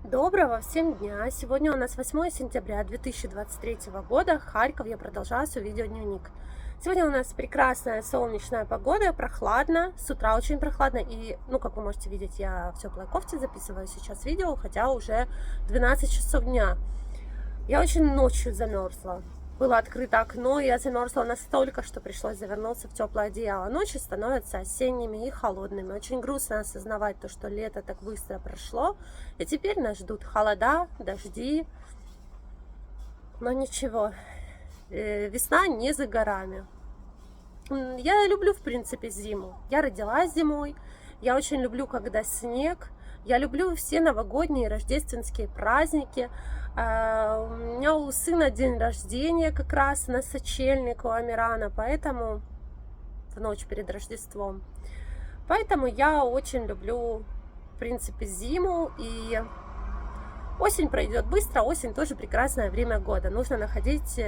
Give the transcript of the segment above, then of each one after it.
Доброго всем дня! Сегодня у нас 8 сентября 2023 года, Харьков, я продолжаю свой видеодневник. Сегодня у нас прекрасная солнечная погода, прохладно, с утра очень прохладно и, как вы можете видеть, я в теплой кофте записываю сейчас видео, хотя уже 12 часов дня. Я очень ночью замерзла. Было открыто окно, и я замерзла настолько, что пришлось завернуться в теплое одеяло. Ночи становятся осенними и холодными. Очень грустно осознавать то, что лето так быстро прошло. И теперь нас ждут холода, дожди. Но ничего, весна не за горами. Я люблю, в принципе, зиму. Я родилась зимой. Я очень люблю, когда снег. Я люблю все новогодние и рождественские праздники. У меня у сына день рождения как раз на сочельник у Амирана, поэтому в ночь перед Рождеством. Поэтому я очень люблю, в принципе, зиму. И осень пройдет быстро. Осень тоже прекрасное время года. Нужно находить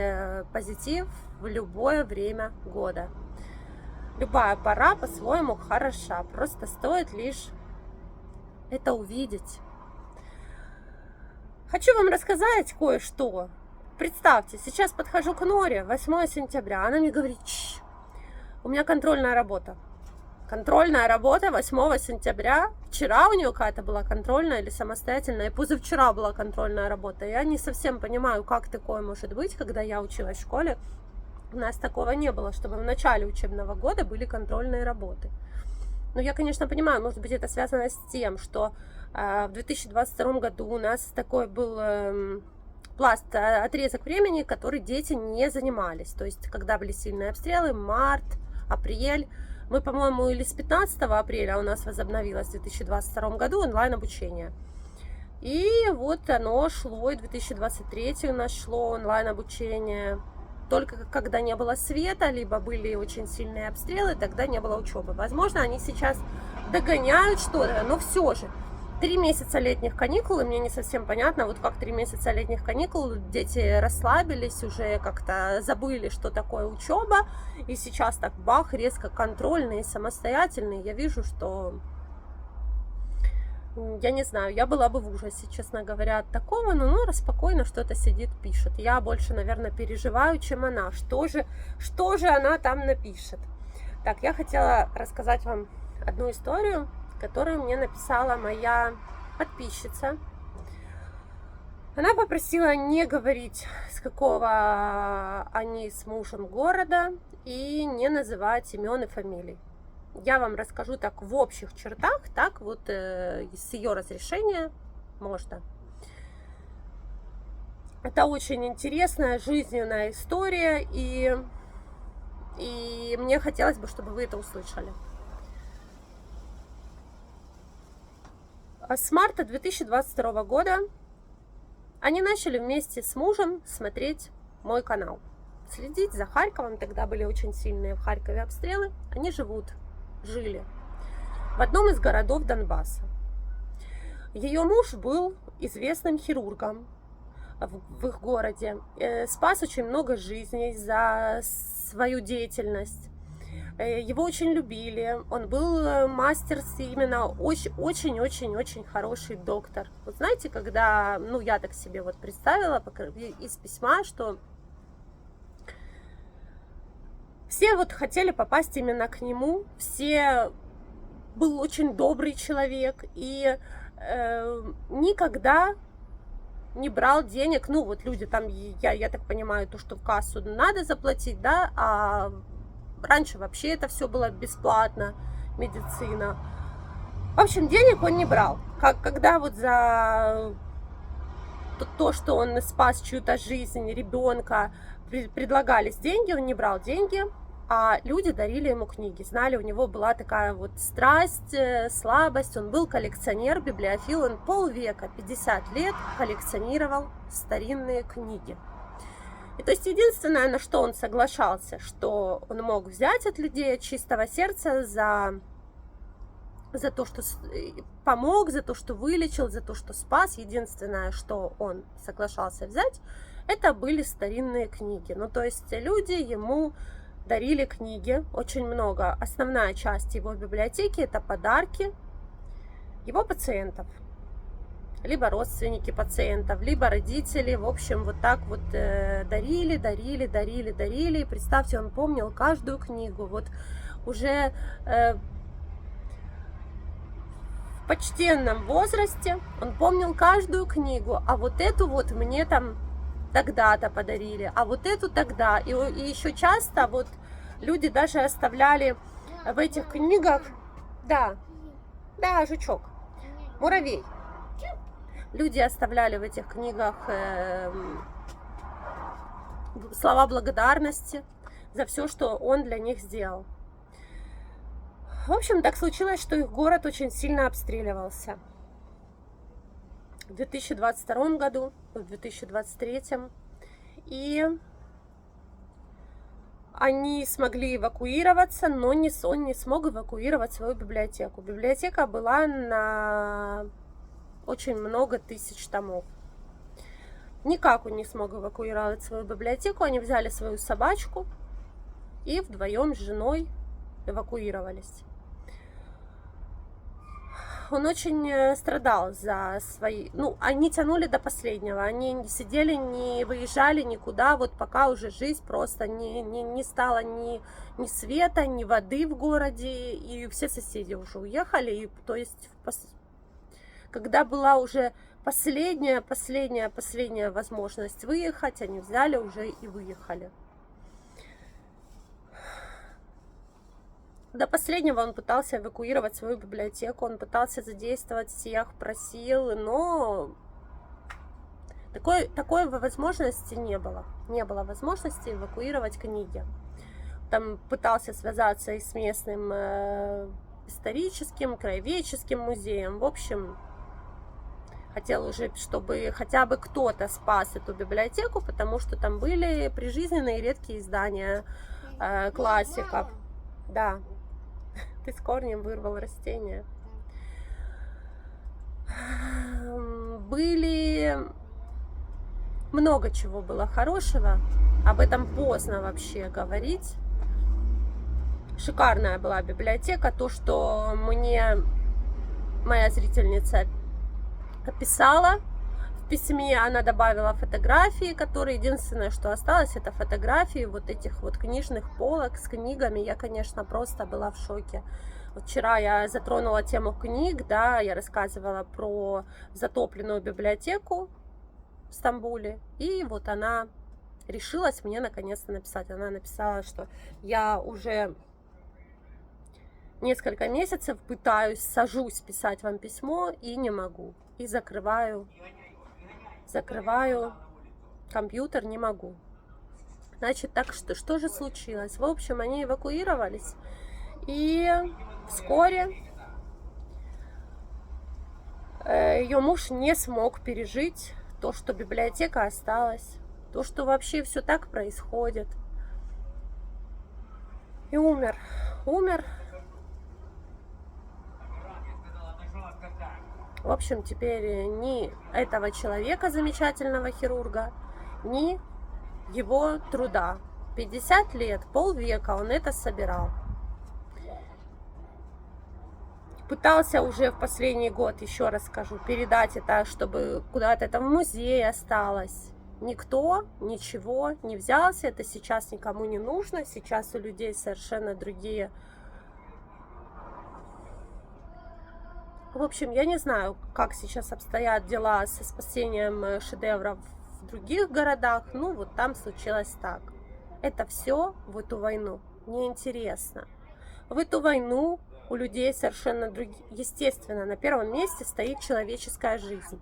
позитив в любое время года. Любая пора по-своему хороша. Просто стоит лишь это увидеть. Хочу вам рассказать кое-что. Представьте, сейчас подхожу к Норе, 8 сентября, она мне говорит: у меня контрольная работа. Контрольная работа 8 сентября. Вчера у нее какая-то была контрольная или самостоятельная, и позавчера была контрольная работа. Я не совсем понимаю, как такое может быть, когда я училась в школе. У нас такого не было, чтобы в начале учебного года были контрольные работы. Но я, конечно, понимаю, может быть, это связано с тем, что в 2022 году у нас такой был отрезок времени, который дети не занимались. То есть, когда были сильные обстрелы, март, апрель. Мы, по-моему, или с 15 апреля у нас возобновилось в 2022 году онлайн-обучение. И вот оно шло, и 2023 у нас шло онлайн-обучение. Только когда не было света, либо были очень сильные обстрелы, тогда не было учебы. Возможно, они сейчас догоняют что-то, но все же. 3 месяца летних каникул, и мне не совсем понятно, вот как 3 месяца летних каникул, дети расслабились, уже как-то забыли, что такое учеба, и сейчас так бах, резко контрольные, самостоятельные. Я вижу, что, я не знаю, я была бы в ужасе, честно говоря, от такого, но Нора спокойно что-то сидит, пишет. Я больше, наверное, переживаю, чем она. Что же она там напишет? Так, я хотела рассказать вам одну историю, которую мне написала моя подписчица. Она попросила не говорить, с какого они с мужем города, и не называть имен и фамилий. Я вам расскажу так в общих чертах, так вот с ее разрешения можно. Это очень интересная жизненная история, и мне хотелось бы, чтобы вы это услышали. С марта 2022 года они начали вместе с мужем смотреть мой канал, следить за Харьковом. Тогда были очень сильные в Харькове обстрелы. Они жили в одном из городов Донбасса. Ее муж был известным хирургом в их городе, спас очень много жизней за свою деятельность. Его очень любили, он был мастер, именно очень-очень-очень хороший доктор. Вот знаете, когда, я так себе вот представила из письма, что все вот хотели попасть именно к нему, все был очень добрый человек и никогда не брал денег, вот люди там, я так понимаю, то, что в кассу надо заплатить, да, а раньше вообще это все было бесплатно, медицина. В общем, денег он не брал. Когда вот за то, что он спас чью-то жизнь, ребенка, предлагались деньги, он не брал деньги, а люди дарили ему книги. Знали, у него была такая вот страсть, слабость. Он был коллекционер, библиофил, он полвека, 50 лет коллекционировал старинные книги. И то есть единственное, на что он соглашался, что он мог взять от людей от чистого сердца за то, что помог, за то, что вылечил, за то, что спас. Единственное, что он соглашался взять, это были старинные книги. То есть люди ему дарили книги, очень много. Основная часть его библиотеки — это подарки его пациентов. либо родственники пациентов, либо родители. В общем, вот так вот дарили, дарили, дарили, дарили. И представьте, он помнил каждую книгу. Вот уже в почтенном возрасте он помнил каждую книгу. А вот эту вот мне там тогда-то подарили, а вот эту тогда. И еще часто вот люди даже оставляли в этих книгах, да, жучок, муравей. Люди оставляли в этих книгах слова благодарности за все, что он для них сделал. В общем, так случилось, что их город очень сильно обстреливался. В 2022 году, в 2023. И они смогли эвакуироваться, но он не смог эвакуировать свою библиотеку. Библиотека была на очень много тысяч томов. Никак он не смог эвакуировать свою библиотеку. Они взяли свою собачку и вдвоем с женой эвакуировались. Он очень страдал за свои... Ну, они тянули до последнего. Они не сидели, не выезжали никуда, вот пока уже жизнь просто не стало ни света, ни воды в городе, и все соседи уже уехали. И, то есть, когда была уже последняя возможность выехать, они взяли уже и выехали. До последнего он пытался эвакуировать свою библиотеку, он пытался задействовать всех, просил, но такой возможности не было. Не было возможности эвакуировать книги. Там пытался связаться и с местным историческим, краеведческим музеем. В общем, хотел уже, чтобы хотя бы кто-то спас эту библиотеку, потому что там были прижизненные редкие издания классиков. Да. Ты с корнем вырвал растение. Были много чего было хорошего. Об этом поздно вообще говорить. Шикарная была библиотека. То, что мне моя зрительница описала в письме, она добавила фотографии, которые единственное, что осталось, это фотографии вот этих вот книжных полок с книгами. Я, конечно, просто была в шоке. Вчера я затронула тему книг, да, я рассказывала про затопленную библиотеку в Стамбуле, и вот она решилась мне наконец-то написать. Она написала, что я уже несколько месяцев сажусь писать вам письмо и не могу, и закрываю компьютер, не могу. Значит, так что же случилось? В общем, они эвакуировались, и вскоре ее муж не смог пережить то, что библиотека осталась, то, что вообще все так происходит, и умер. В общем, теперь ни этого человека, замечательного хирурга, ни его труда. 50 лет, полвека он это собирал. Пытался уже в последний год, еще раз скажу, передать это, чтобы куда-то это в музее осталось. Никто ничего не взялся, это сейчас никому не нужно. Сейчас у людей совершенно другие... В общем, я не знаю, как сейчас обстоят дела со спасением шедевров в других городах. Ну, вот там случилось так. Это все в эту войну неинтересно. В эту войну у людей совершенно другие... Естественно, на первом месте стоит человеческая жизнь.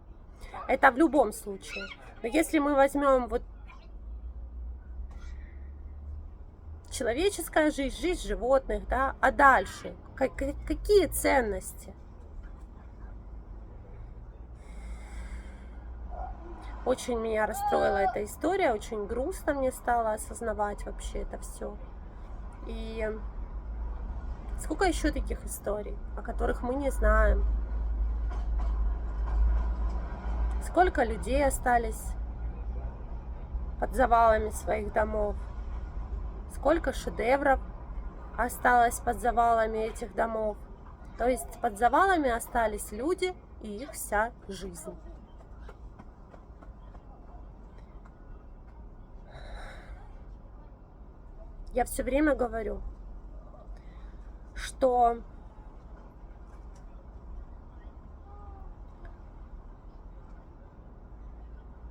Это в любом случае. Но если мы возьмем вот человеческая жизнь, жизнь животных, да, а дальше какие ценности? Очень меня расстроила эта история, очень грустно мне стало осознавать вообще это все. И сколько еще таких историй, о которых мы не знаем? Сколько людей остались под завалами своих домов? Сколько шедевров осталось под завалами этих домов? То есть под завалами остались люди и их вся жизнь. Я все время говорю, что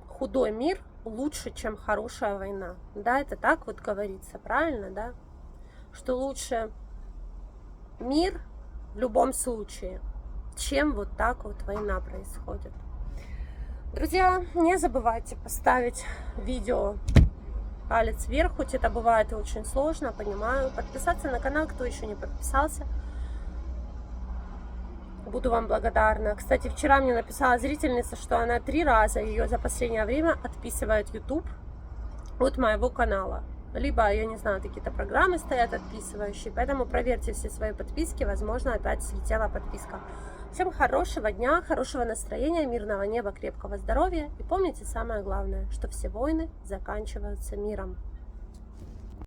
худой мир лучше, чем хорошая война. Да, это так вот говорится, правильно, да? Что лучше мир в любом случае, чем вот так вот война происходит. Друзья, не забывайте поставить видео палец вверх, хоть это бывает и очень сложно, понимаю. Подписаться на канал, кто еще не подписался. Буду вам благодарна. Кстати, вчера мне написала зрительница, что она 3 раза ее за последнее время отписывает YouTube от моего канала. Либо, я не знаю, какие-то программы стоят отписывающие, поэтому проверьте все свои подписки, возможно, опять слетела подписка. Всем хорошего дня, хорошего настроения, мирного неба, крепкого здоровья. И помните самое главное, что все войны заканчиваются миром.